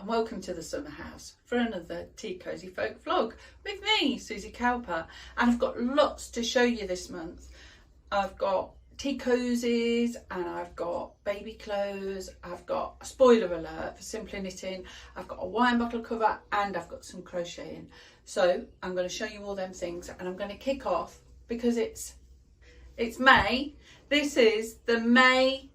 and welcome to the summer house for another Tea Cozy Folk vlog with me, Susie Cowper. And I've got lots to show you this month. I've got tea cozies and I've got baby clothes. I've got a spoiler alert for Simply Knitting. I've got a wine bottle cover and I've got some crocheting. So I'm going to show you all them things, and I'm going to kick off because it's May. This is the May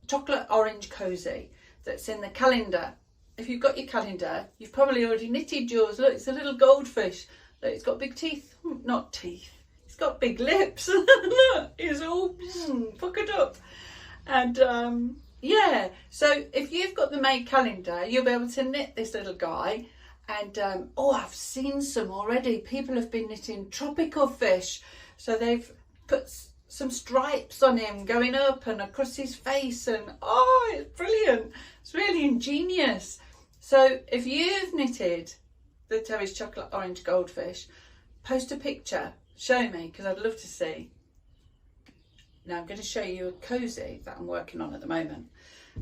chocolate orange cozy that's in the calendar. If you've got your calendar, you've probably already knitted yours. Look, it's a little goldfish. Look, it's got big teeth. Not teeth. It's got big lips. Look, it's all puckered up. And yeah, so if you've got the May calendar, you'll be able to knit this little guy. And oh, I've seen some already. People have been knitting tropical fish. So they've put some stripes on him going up and across his face, and oh, it's brilliant. It's really ingenious. So if you've knitted the Terry's chocolate orange goldfish, post a picture, show me, because I'd love to see. Now I'm going to show you a cozy that I'm working on at the moment,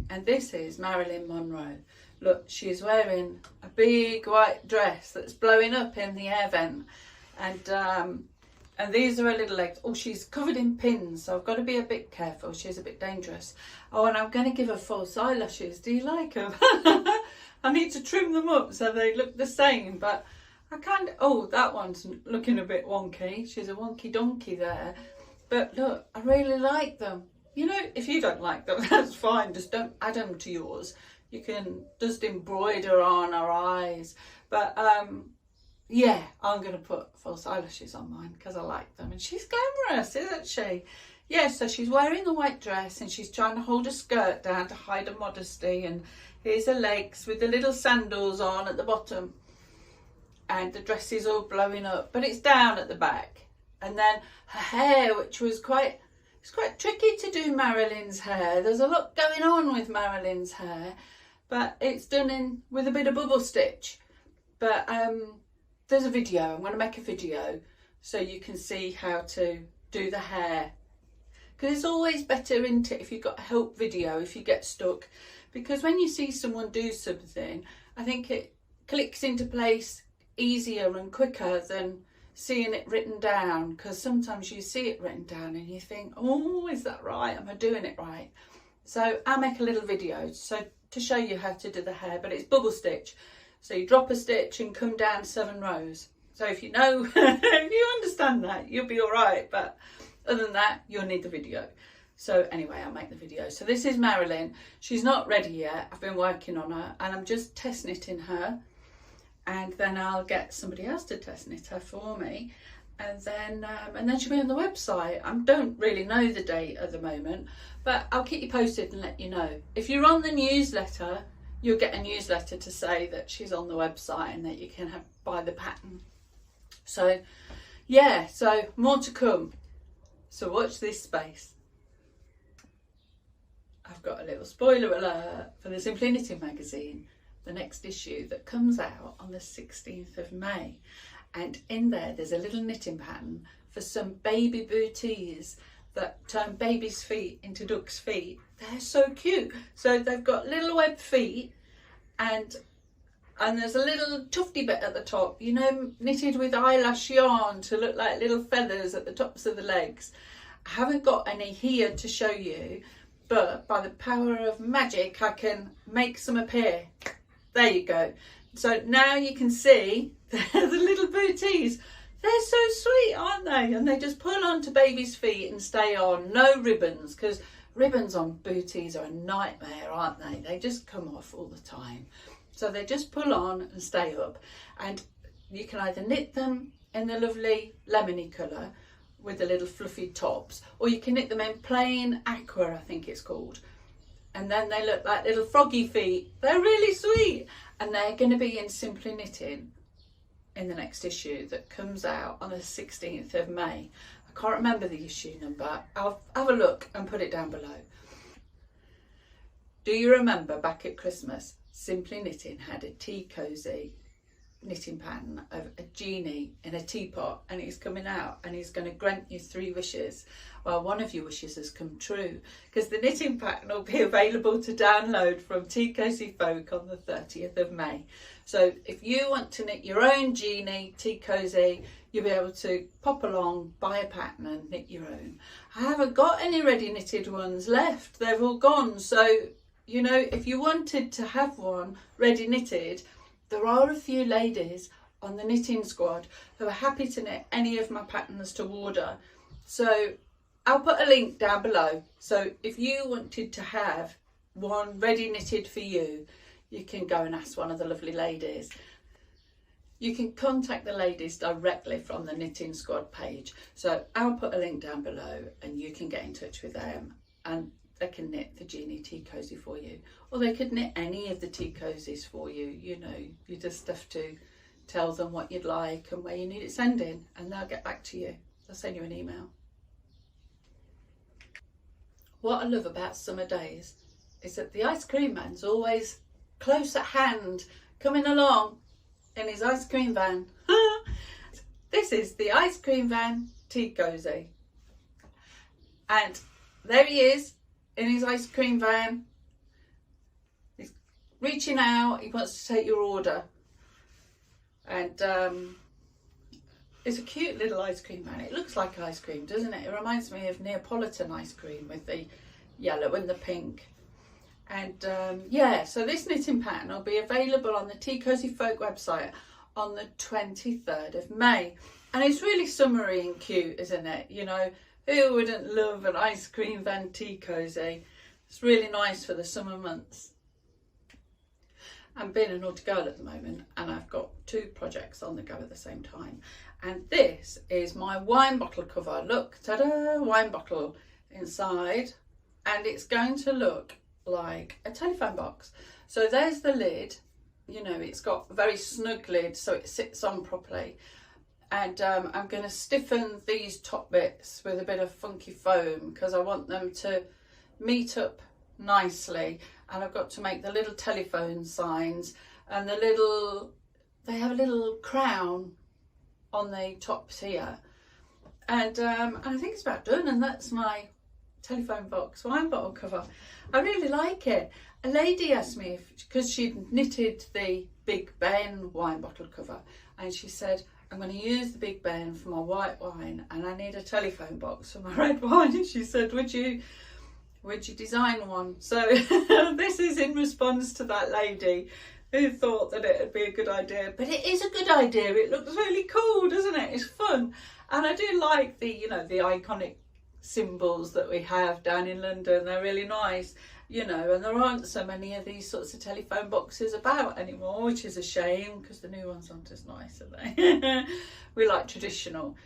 and this is Marilyn Monroe. Look, she's wearing a big white dress that's blowing up in the air vent, and these are her little legs. Oh, she's covered in pins, so I've got to be a bit careful. She's a bit dangerous. Oh, and I'm going to give her false eyelashes. Do you like them? I need to trim them up so they look the same, but I can't. Oh, that one's looking a bit wonky. She's a wonky donkey there. But look, I really like them. You know, if you don't like them, that's fine. Just don't add them to yours. You can just embroider on her eyes. But yeah, I'm going to put false eyelashes on mine because I like them. And she's glamorous, isn't she? Yeah, so she's wearing the white dress and she's trying to hold her skirt down to hide her modesty. And here's her legs with the little sandals on at the bottom. And the dress is all blowing up, but it's down at the back. And then her hair, which was it's quite tricky to do Marilyn's hair. There's a lot going on with Marilyn's hair, but it's done with a bit of bubble stitch. But there's a video. I'm going to make a video so you can see how to do the hair, because it's always better, isn't it, if you've got a help video if you get stuck, because when you see someone do something, I think it clicks into place easier and quicker than seeing it written down, because sometimes you see it written down and you think, oh, is that right? Am I doing it right? So I'll make a little video to show you how to do the hair, but it's bubble stitch. So you drop a stitch and come down 7 rows. So if you know, if you understand that, you'll be all right. But other than that, you'll need the video. So anyway, I'll make the video. So this is Marilyn. She's not ready yet. I've been working on her and I'm just test knitting her. And then I'll get somebody else to test knit her for me. And then she'll be on the website. I don't really know the date at the moment, but I'll keep you posted and let you know. If you're on the newsletter, you'll get a newsletter to say that she's on the website and that you can buy the pattern. So yeah, so more to come. So watch this space. I've got a little spoiler alert for the Simply Knitting magazine, the next issue that comes out on the 16th of May. And in there's a little knitting pattern for some baby booties that turn babies' feet into ducks' feet. They're so cute. So they've got little web feet and there's a little tufty bit at the top, you know, knitted with eyelash yarn to look like little feathers at the tops of the legs. I haven't got any here to show you, but by the power of magic, I can make some appear. There you go. So now you can see the little booties. They're so sweet, aren't they? And they just pull onto baby's feet and stay on. No ribbons, because ribbons on booties are a nightmare, aren't they? They just come off all the time. So they just pull on and stay up. And you can either knit them in the lovely lemony colour with the little fluffy tops, or you can knit them in plain aqua, I think it's called. And then they look like little froggy feet. They're really sweet. And they're going to be in Simply Knitting in the next issue that comes out on the 16th of May. I can't remember the issue number. I'll have a look and put it down below. Do you remember back at Christmas, Simply Knitting had a tea cosy knitting pattern of a genie in a teapot, and he's coming out and he's going to grant you 3 wishes. Well, one of your wishes has come true, because the knitting pattern will be available to download from TeaCosyFolk on the 30th of May. So if you want to knit your own genie tea cosy, you'll be able to pop along, buy a pattern and knit your own. I haven't got any ready knitted ones left, they've all gone. So, you know, if you wanted to have one ready knitted, there are a few ladies on the knitting squad who are happy to knit any of my patterns to order. So I'll put a link down below. So if you wanted to have one ready knitted for you, you can go and ask one of the lovely ladies. You can contact the ladies directly from the knitting squad page. So I'll put a link down below and you can get in touch with them and they can knit the genie tea cosy for you, or they could knit any of the tea cozies for you. You know, you just have to tell them what you'd like and where you need it sending, and they'll get back to you. They'll send you an email. What I love about summer days is that the ice cream man's always close at hand, coming along in his ice cream van. This is the ice cream van tea cosy, and there he is in his ice cream van. He's reaching out, he wants to take your order, and it's a cute little ice cream van. It looks like ice cream, doesn't it? It reminds me of Neapolitan ice cream with the yellow and the pink. And yeah, so this knitting pattern will be available on the TeaCosyFolk website on the 23rd of May, and it's really summery and cute, isn't it? You know, who wouldn't love an ice cream van tea cosy? It's really nice for the summer months. I'm being a naughty girl at the moment, and I've got 2 projects on the go at the same time. And this is my wine bottle cover. Look, ta-da, wine bottle inside, and it's going to look like a telephone box. So there's the lid. You know, it's got a very snug lid so it sits on properly. And I'm going to stiffen these top bits with a bit of funky foam because I want them to meet up nicely. And I've got to make the little telephone signs, and the little, they have a little crown on the tops here. And I think it's about done, and that's my telephone box wine bottle cover. I really like it. A lady asked me, because she'd knitted the Big Ben wine bottle cover, and she said, I'm going to use the Big Ben for my white wine and I need a telephone box for my red wine. And she said, would you design one? So this is in response to that lady who thought that it would be a good idea. But it is a good idea. It looks really cool, doesn't it? It's fun. And I do like the, you know, the iconic symbols that we have down in London. They're really nice, you know, and there aren't so many of these sorts of telephone boxes about anymore, which is a shame because the new ones aren't as nice, are they? We like traditional.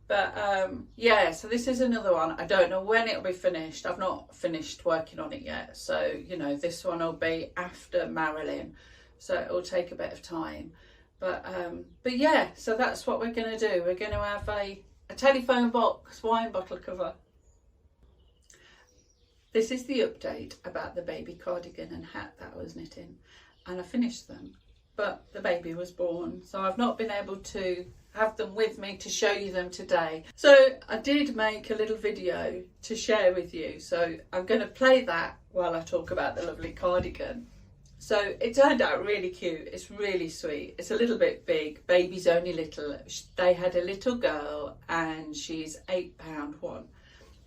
But yeah, so this is another one. I don't know when it'll be finished. I've not finished working on it yet. So, you know, this one will be after Marilyn. So it'll take a bit of time. But yeah, so that's what we're going to do. We're going to have a telephone box wine bottle cover. This is the update about the baby cardigan and hat that I was knitting, and I finished them, but the baby was born, so I've not been able to have them with me to show you them today. So I did make a little video to share with you, so I'm going to play that while I talk about the lovely cardigan. So it turned out really cute. It's really sweet. It's a little bit big. Baby's only little. They had a little girl and she's £8.1.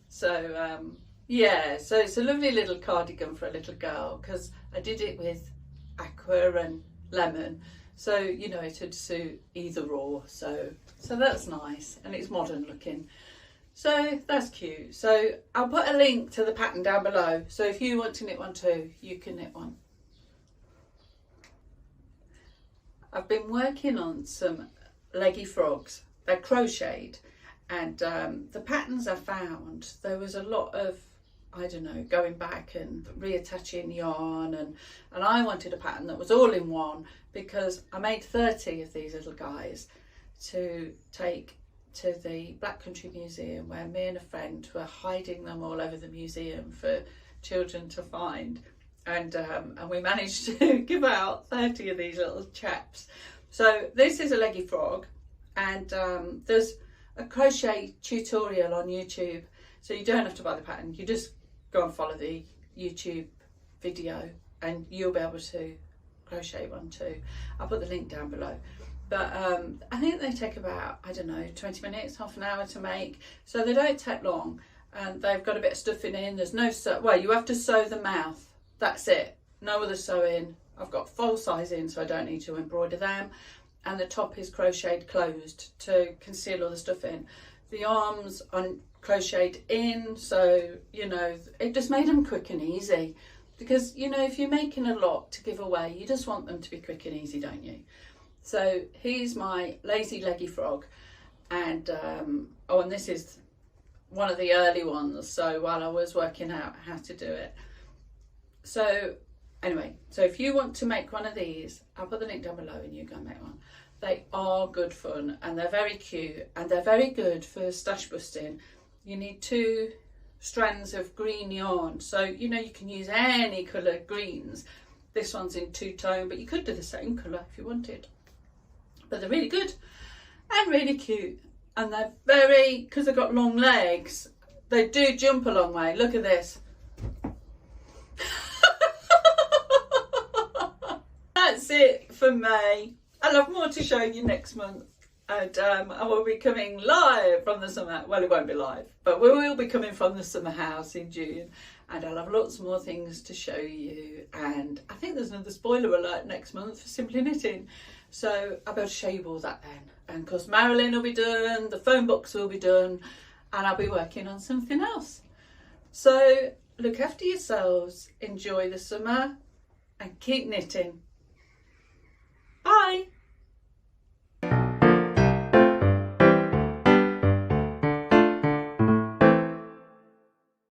So yeah, so it's a lovely little cardigan for a little girl because I did it with aqua and lemon. So, you know, it would suit either or. So that's nice, and it's modern looking. So that's cute. So I'll put a link to the pattern down below. So if you want to knit one too, you can knit one. I've been working on some leggy frogs. They're crocheted, and the patterns I found, there was a lot of, I don't know, going back and reattaching yarn, and I wanted a pattern that was all in one because I made 30 of these little guys to take to the Black Country Museum, where me and a friend were hiding them all over the museum for children to find. And we managed to give out 30 of these little chaps. So this is a leggy frog, and there's a crochet tutorial on YouTube, so you don't have to buy the pattern. You just go and follow the YouTube video and you'll be able to crochet one too. I'll put the link down below. But I think they take about, I don't know, 20 minutes, half an hour to make, so they don't take long, and they've got a bit of stuffing in. There's no well, you have to sew the mouth, that's it, no other sewing. I've got false size in, so I don't need to embroider them, and the top is crocheted closed to conceal all the stuff in. The arms are crocheted in, so you know, it just made them quick and easy, because you know, if you're making a lot to give away, you just want them to be quick and easy, don't you? So here's my lazy leggy frog, and oh, and this is one of the early ones, so while I was working out how to do it. So anyway, so if you want to make one of these, I'll put the link down below and you go and make one. They are good fun, and they're very cute, and they're very good for stash busting. You need 2 strands of green yarn, so you know, you can use any colour greens. This one's in 2-tone, but you could do the same colour if you wanted. But they're really good and really cute, and they're very, because they've got long legs, they do jump a long way. Look at this. That's it for May. I'll have more to show you next month, and I will be coming live from the summer, well, it won't be live, but we will be coming from the summer house in June, and I'll have lots more things to show you. And I think there's another spoiler alert next month for Simply Knitting, so I'll be able to show you all that then. And of course Marilyn will be done, the phone box will be done, and I'll be working on something else. So look after yourselves, enjoy the summer, and keep knitting. Bye.